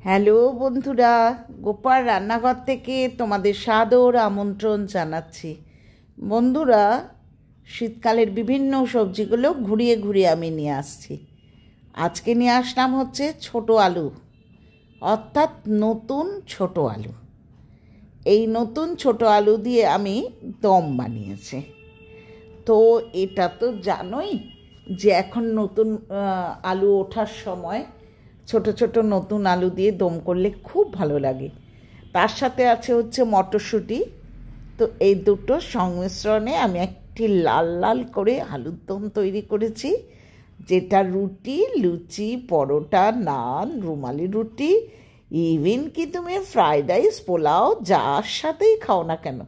Hello বন্ধুরা, গোপাল রান্নাঘর থেকে তোমাদের সাদর আমন্ত্রণ জানাচ্ছি। বন্ধুরা, শীতকালের বিভিন্ন সবজিগুলো ঘুরিয়ে ঘুরিয়ে আমি নিয়ে আসছি। আজকে নিয়ে আসলাম হচ্ছে ছোট আলু, অর্থাৎ নতুন ছোট আলু। এই নতুন ছোট আলু দিয়ে আমি দম বানিয়েছি। তো এটা তো জানোই যে এখন নতুন আলু ওঠার সময় ছোট ছোট নতুন আলু দিয়ে দম করলে খুব ভালো লাগে। তার সাথে আছে হচ্ছে মটরশুঁটি। তো এই দুটো সংমিশ্রণে আমি একটি লাল লাল করে আলুর দম তৈরি করেছি, যেটা রুটি, লুচি, পরোটা, নান, রুমালি রুটি, ইভেন কি তুমি ফ্রাইড রাইস, পোলাও যার সাথেই খাও না কেন,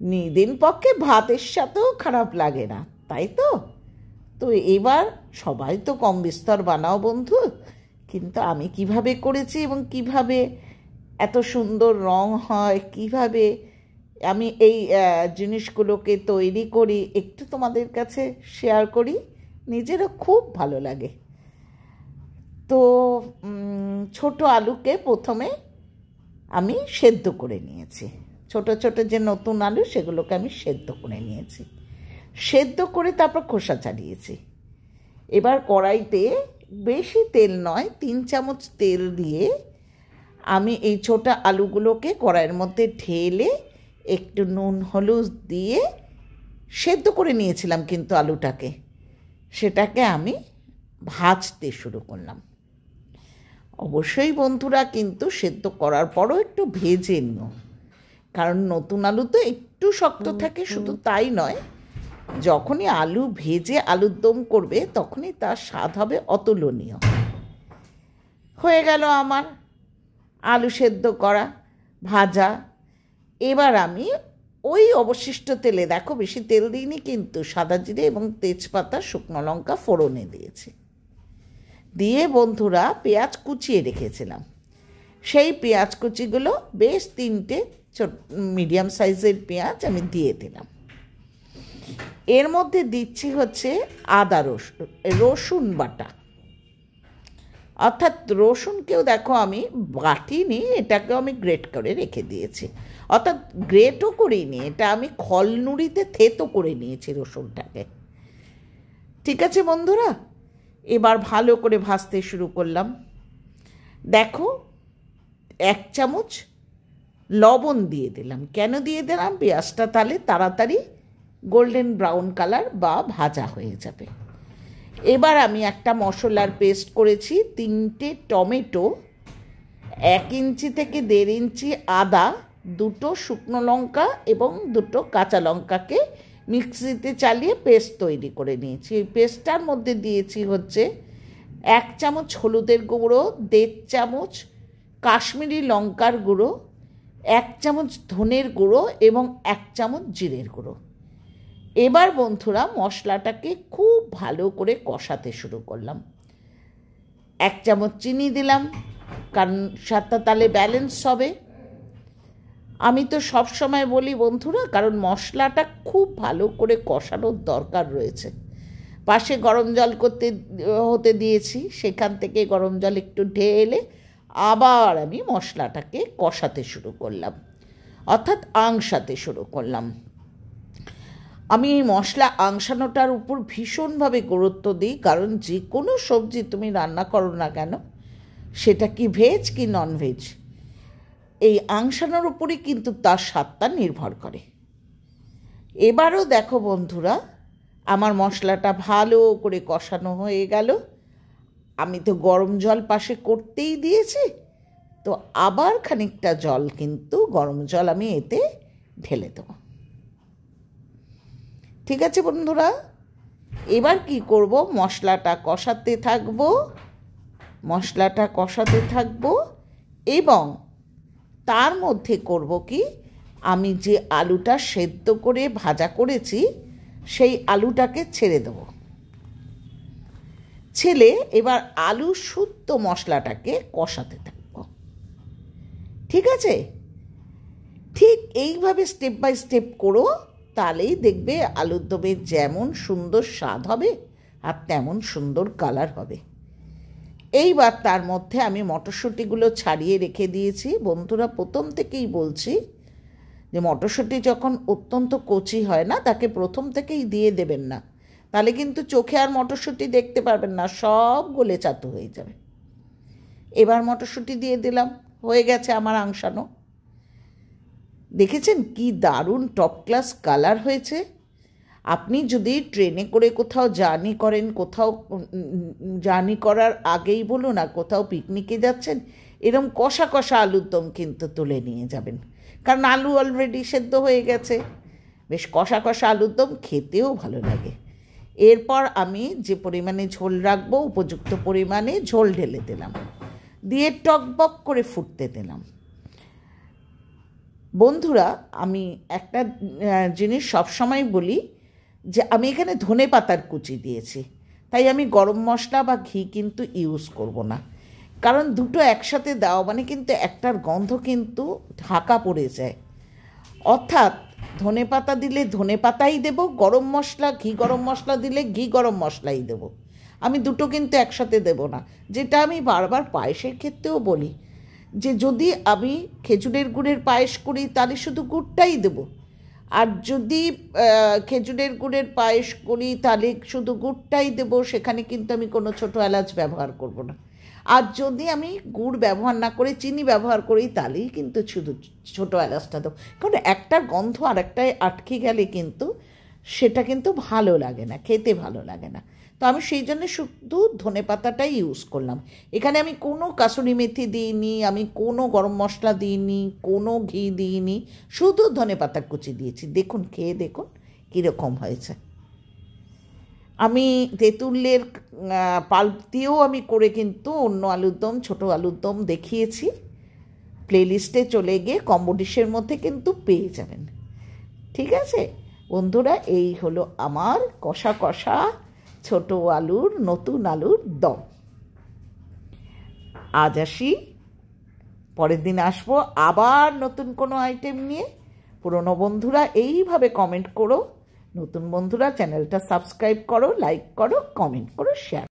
নিদিন পক্ষে ভাতের সাথেও খারাপ লাগে না, তাই তো? তো এবার সবাই তো কম বিস্তর বানাও বন্ধু, কিন্তু আমি কিভাবে করেছি এবং কিভাবে এত সুন্দর রং হয়, কিভাবে আমি এই জিনিসগুলোকে তৈরি করি, একটু তোমাদের কাছে শেয়ার করি, নিজেরও খুব ভালো লাগে। তো ছোট আলুকে প্রথমে আমি সেদ্ধ করে নিয়েছি। ছোট ছোট যে নতুন আলু সেগুলোকে আমি সেদ্ধ করে নিয়েছি। সেদ্ধ করে তারপর খোসা ছাড়িয়েছি। এবার কড়াইতে বেশি তেল নয়, 3 চামচ তেল দিয়ে আমি এই ছোট আলুগুলোকে কড়াইয়ের মধ্যে ঢেলে একটু নুন হলুদ দিয়ে সেদ্ধ করে নিয়েছিলাম, কিন্তু আলুটাকে সেটাকে আমি ভাজতে শুরু করলাম। অবশ্যই বন্ধুরা কিন্তু সেদ্ধ করার পরও একটু ভেজে নিও, কারণ নতুন আলু তো একটু শক্ত থাকে। শুধু তাই নয়, যখনই আলু ভেজে আলুর দম করবে তখনই তার স্বাদ হবে অতুলনীয়। হয়ে গেল আমার আলু সেদ্ধ করা, ভাজা। এবার আমি ওই অবশিষ্ট তেলে, দেখো বেশি তেল দিইনি কিন্তু, সাদা জিরে এবং তেজপাতা, শুকনো লঙ্কা ফোড়নে দিয়েছি। দিয়ে বন্ধুরা পেঁয়াজ কুচিয়ে রেখেছিলাম, সেই পেঁয়াজ কুচিগুলো বেশ 3টে মিডিয়াম সাইজের পেঁয়াজ আমি দিয়ে দিলাম। এর মধ্যে দিচ্ছি হচ্ছে আদা রসুন বাটা, অর্থাৎ রসুনকেও দেখো আমি বাটিনি, এটাকেও আমি গ্রেট করে রেখে দিয়েছি। অর্থাৎ গ্রেটও করিনি, এটা আমি খলনুড়িতে থেতো করে নিয়েছি রসুনটাকে। ঠিক আছে বন্ধুরা, এবার ভালো করে ভাজতে শুরু করলাম। দেখো 1 চামচ লবণ দিয়ে দিলাম। কেন দিয়ে দিলাম? পেঁয়াজটা তাহলে তাড়াতাড়ি গোল্ডেন ব্রাউন কালার বা ভাজা হয়ে যাবে। এবার আমি একটা মশলার পেস্ট করেছি, 3টে টমেটো, 1 ইঞ্চি থেকে 1.5 ইঞ্চি আদা, 2টো শুকনো লঙ্কা এবং 2টো কাঁচা লঙ্কাকে মিক্সিতে চালিয়ে পেস্ট তৈরি করে নিয়েছি। এই পেস্টটার মধ্যে দিয়েছি হচ্ছে 1 চামচ হলুদের গুঁড়ো, 1.5 চামচ কাশ্মীরি লঙ্কার গুঁড়ো, 1 চামচ ধনের গুঁড়ো এবং 1 চামচ জিরের গুঁড়ো। এবার বন্ধুরা মশলাটাকে খুব ভালো করে কষাতে শুরু করলাম। 1 চামচ চিনি দিলাম, কারণ স্বাদটা তাহলে ব্যালেন্স হবে। আমি তো সব সময় বলি বন্ধুরা, কারণ মশলাটা খুব ভালো করে কষানোর দরকার রয়েছে। পাশে গরম জল হতে দিয়েছি, সেখান থেকে গরম জল একটু ঢেলে আবার আমি মশলাটাকে কষাতে শুরু করলাম, অর্থাৎ আংশাতে শুরু করলাম। আমি এই মশলা আংশানোটার উপর ভীষণভাবে গুরুত্ব দিই, কারণ যে কোনো সবজি তুমি রান্না করো না কেন, সেটা কি ভেজ কি নন ভেজ, এই আংশানোর উপরই কিন্তু তার স্বাদটা নির্ভর করে। এবারও দেখো বন্ধুরা আমার মশলাটা ভালো করে কষানো হয়ে গেল। আমি তো গরম জল পাশে করতেই দিয়েছি, তো আবার খানিকটা জল, কিন্তু গরম জল আমি এতে ঢেলে দেবো। ঠিক আছে বন্ধুরা, এবার কি করব, মশলাটা কষাতে থাকবো এবং তার মধ্যে করব কি, আমি যে আলুটা সেদ্ধ করে ভাজা করেছি সেই আলুটাকে ছেড়ে দেব। ছেলে এবার আলু শুদ্ধ মশলাটাকে কষাতে থাকবো। ঠিক আছে, ঠিক এইভাবে স্টেপ বাই স্টেপ করো, তাহলেই দেখবে আলুর দমের যেমন সুন্দর স্বাদ হবে আর তেমন সুন্দর কালার হবে। এইবার তার মধ্যে আমি মটরশুঁটিগুলো ছাড়িয়ে রেখে দিয়েছি। বন্ধুরা, প্রথম থেকেই বলছি যে মটরশুঁটি যখন অত্যন্ত কচি হয় না, তাকে প্রথম থেকেই দিয়ে দেবেন না, তাহলে কিন্তু চোখে আর মটরশুঁটি দেখতে পারবেন না, সব গলে চাতু হয়ে যাবে। এবার মটরশুঁটি দিয়ে দিলাম, হয়ে গেছে আমার আংশানো। দেখেছেন কি দারুণ টপ ক্লাস কালার হয়েছে। আপনি যদি ট্রেনে করে কোথাও জার্নি করেন, কোথাও জার্নি করার আগেই বলুন, আর কোথাও পিকনিকে যাচ্ছেন, এরম কষা কষা আলুর দম কিন্তু তুলে নিয়ে যাবেন, কারণ আলু অলরেডি সেদ্ধ হয়ে গেছে। বেশ কষা কষা আলুর দম খেতেও ভালো লাগে। এরপর আমি যে পরিমাণে ঝোল রাখবো, উপযুক্ত পরিমাণে ঝোল ঢেলে দিলাম, দিয়ে টকবক করে ফুটতে দিলাম। বন্ধুরা, আমি একটা জিনিস সবসময় বলি যে আমি এখানে ধনে পাতার কুচি দিয়েছি, তাই আমি গরম মশলা বা ঘি কিন্তু ইউজ করব না, কারণ দুটো একসাথে দেওয়া মানে কিন্তু একটার গন্ধ কিন্তু ঢাকা পড়ে যায়। অর্থাৎ ধনে পাতা দিলে ধনে পাতাই দেবো, গরম মশলা ঘি গরম মশলা দিলে ঘি গরম মশলাই দেবো। আমি দুটো কিন্তু একসাথে দেব না, যেটা আমি বারবার পায়েসের ক্ষেত্রেও বলি যে যদি আমি খেজুরের গুড়ের পায়েস করি তাহলে শুধু গুড়টাই দেবো, আর যদি খেজুরের গুড়ের পায়েস করি তাহলে শুধু গুড়টাই দেবো, সেখানে কিন্তু আমি কোনো ছোটো এলাচ ব্যবহার করব না। আর যদি আমি গুড় ব্যবহার না করে চিনি ব্যবহার করি তাহলেই কিন্তু শুধু ছোটো এলাচটা দেবো, কারণ একটার গন্ধ আর একটায় আটকে গেলে কিন্তু সেটা কিন্তু ভালো লাগে না, খেতে ভালো লাগে না। তো আমি সেই জন্য শুধু ধনে পাতাটাই ইউজ করলাম। এখানে আমি কোনো কাসুরি মেথি দিইনি, আমি কোনো গরম মশলা দিইনি, কোনো ঘি দিইনি, শুধু ধনে পাতা কুচি দিয়েছি। দেখুন, খেয়ে দেখুন কীরকম হয়েছে। আমি তেঁতুলের পাল্প দিয়েও আমি করে কিন্তু অন্য আলুর দম, ছোটো আলুর দম দেখিয়েছি। প্লেলিস্টে চলে গিয়ে কম্বো ডিশের মধ্যে কিন্তু পেয়ে যাবেন। ঠিক আছে বন্ধুরা, এই হলো আমার কষা কষা ছোটো আলুর, নতুন আলুর দম। আজ আসি, পরের দিন আসবো আবার নতুন কোনো আইটেম নিয়ে। পুরনো বন্ধুরা এইভাবে কমেন্ট করো, নতুন বন্ধুরা চ্যানেলটা সাবস্ক্রাইব করো, লাইক করো, কমেন্ট করো, শেয়ার